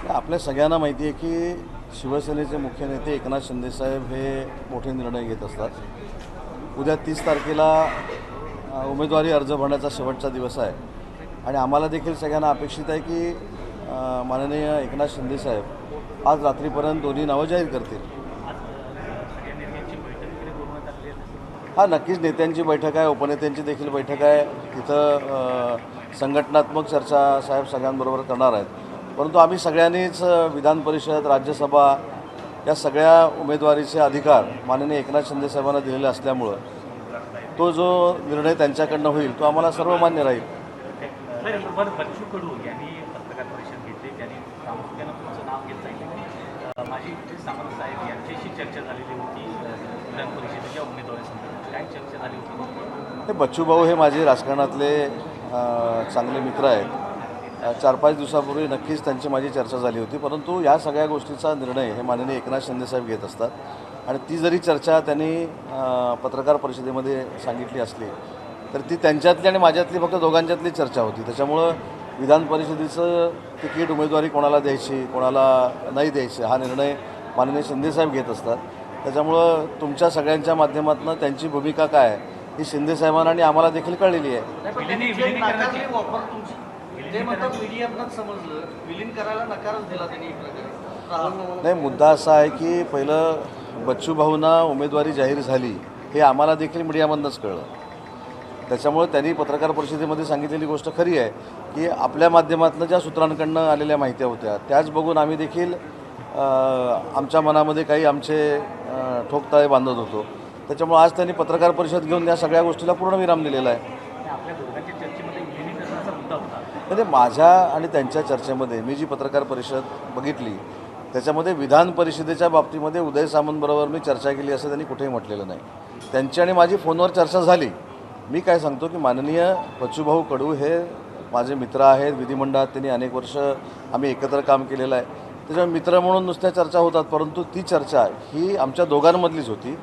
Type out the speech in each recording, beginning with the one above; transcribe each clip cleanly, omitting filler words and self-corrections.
आपल्या सगळ्यांना माहिती आहे की शिवसेनेचे मुख्य नेते एकनाथ शिंदेसाहेब हे मोठे निर्णय घेत असतात। उद्या 30 तारखेला उमेदवारी अर्ज भरण्याचा शेवटचा दिवस आहे आणि आम्हाला देखील सगळ्यांना अपेक्षित आहे की माननीय एकनाथ शिंदेसाहेब आज रात्रीपर्यंत दोन्ही नावं जाहीर करतील। हां, नक्कीच नेत्यांची बैठक आहे, उपनेत्यांची देखील बैठक आहे। तिथं संघटनात्मक चर्चा साहेब सगळ्यांबरोबर करणार आहेत, परंतु आम्ही सगळ्यांनीच विधान परिषद, राज्यसभा या सगळ्या उमेदवारीचे अधिकार माननीय एकनाथ शिंदेसाहेबांना दिलेले असल्यामुळं तो जो निर्णय त्यांच्याकडनं होईल तो आम्हाला सर्वमान्य राहील। बच्चू कडू यांनी पत्रकार परिषद घेतली, त्यांनी प्रामुख्यानं तुमचं नाव घेतलं। माझी सामंत साहेब यांच्याशी चर्चा झालेली होती विधान परिषदेच्या उमेदवारीसंदर्भात, काय चर्चा झाली होती? हे बच्चू भाऊ हे माझे राजकारणातले चांगले मित्र आहेत। 4-5 दिवसापूर्वी नक्कीच त्यांची माझी चर्चा झाली होती, परंतु या सगळ्या गोष्टीचा निर्णय हे माननीय एकनाथ शिंदेसाहेब घेत असतात आणि ती जरी चर्चा त्यांनी पत्रकार परिषदेमध्ये सांगितली असली तर ती त्यांच्यातली आणि माझ्यातली फक्त दोघांच्यातली चर्चा होती। त्याच्यामुळं विधान परिषदेचं तिकीट उमेदवारी कोणाला द्यायची कोणाला नाही द्यायची हा निर्णय माननीय शिंदेसाहेब घेत असतात। त्याच्यामुळं तुमच्या सगळ्यांच्या माध्यमातून त्यांची भूमिका काय आहे ही शिंदेसाहेबांना आणि आम्हाला देखील कळलेली आहे। नाही, मुद्दा असा आहे की पहिलं बच्चू भाऊंना उमेदवारी जाहीर झाली हे आम्हाला देखील मीडियामधूनच कळलं। त्याच्यामुळे त्यांनी पत्रकार परिषदेमध्ये सांगितलेली गोष्ट खरी आहे की आपल्या माध्यमातून ज्या सूत्रांकडनं आलेल्या माहित्या होत्या त्याच बघून आम्ही देखील आमच्या मनामध्ये काही आमचे ठोकताळे बांधत होतो। त्याच्यामुळे आज त्यांनी पत्रकार परिषद घेऊन या सगळ्या गोष्टीला पूर्णविराम दिलेला आहे। म्हणजे माझ्या आणि त्यांच्या चर्चेमध्ये मी जी पत्रकार परिषद बघितली त्याच्यामध्ये विधान परिषदेच्या बाबतीमध्ये उदय सामंतबरोबर मी चर्चा केली असं त्यांनी कुठेही म्हटलेलं नाही। त्यांची आणि माझी फोनवर चर्चा झाली। मी काय सांगतो की माननीय बच्चूभाऊ कडू हे माझे मित्र आहेत, विधिमंडळात त्यांनी अनेक वर्ष आम्ही एकत्र काम केलेलं आहे। त्याच्यामुळे मित्र म्हणून नुसत्या चर्चा होतात, परंतु ती चर्चा ही आमच्या दोघांमधलीच होती।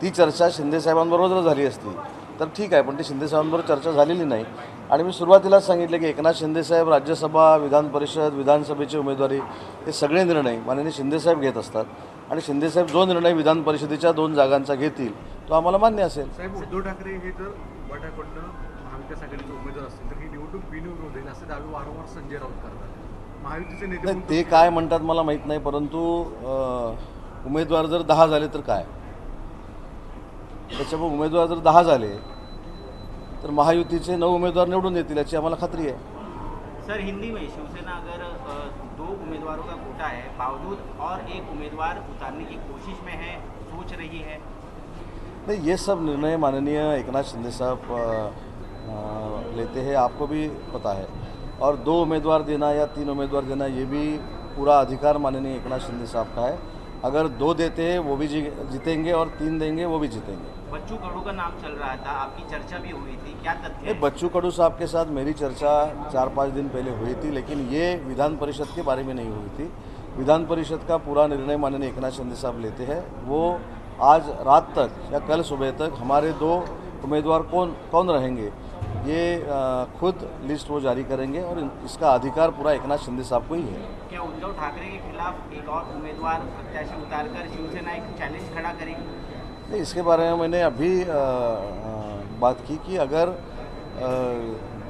ती चर्चा शिंदेसाहेबांबरोबर जर झाली असती तर ठीक आहे, पण ती शिंदेसाहेबांबरोबर चर्चा झालेली नाही। आणि मी सुरुवातीलाच सांगितलं की एकनाथ शिंदेसाहेब राज्यसभा, विधान परिषद, विधानसभेची उमेदवारी हे सगळे निर्णय माननीय शिंदेसाहेब घेत असतात आणि शिंदेसाहेब जो निर्णय विधान परिषदेच्या 2 जागांचा घेतील तो आम्हाला मान्य असेल। साहेब, उद्धव ठाकरे हे जर बटाकडनं महाविकास आघाडीचे उमेदवार असतील तर ही निवडणूक बिनविरोध होईल असे दावे वारंवार संजय राऊत करतात। महायुतीचे नेते ते काय म्हणतात मला माहीत नाही, परंतु उमेदवार जर 10 झाले तर काय, त्याच्यामुळे उमेदवार जर 10 झाले तर महायुतीचे 9 उमेदवार निवडून येतील याची आम्हाला खात्री आहे। सर, हिंदी में शिवसेना अगर 2 उम्मीदवारों का कोटा है बावजूद और एक उम्मीदवार उतारने की कोशिश में है, सोच रही है? नहीं, ये सब निर्णय माननीय एकनाथ शिंदे साहब लेते हैं, आपको भी पता है। और 2 उम्मीदवार देना या 3 उम्मीदवार देना ये भी पूरा अधिकार माननीय एकनाथ शिंदे साहब का है। अगर 2 देते हैं वो भी जीतेंगे और 3 देंगे वो भी जीतेंगे। बच्चू कडू का नाम चल रहा था, आपकी चर्चा भी हुई थी, क्या तथ्य है? बच्चू कडू साहब के साथ मेरी चर्चा 4-5 दिन पहले हुई थी, लेकिन ये विधान परिषद के बारे में नहीं हुई थी। विधान परिषद का पूरा निर्णय माननीय एकनाथ शिंदे साहब लेते हैं। वो आज रात तक या कल सुबह तक हमारे 2 उम्मीदवार कौन रहेंगे ये खुद लिस्ट वो जारी करेंगे और इसका अधिकार पूरा एकनाथ शिंदे साहब को ही है। क्या उद्धव ठाकरे के खिलाफ एक और उम्मीदवार प्रत्याशी उतारकर शिवसेना एक चैलेंज खड़ा करेगी? नहीं, इसके बारे में मैंने अभी बात की कि अगर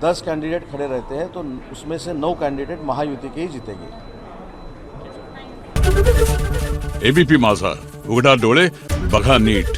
10 कैंडिडेट खड़े रहते हैं तो उसमें से 9 कैंडिडेट महायुति के ही जीतेंगे। एबीपी माझा, उघडा डोळे बघा नीट।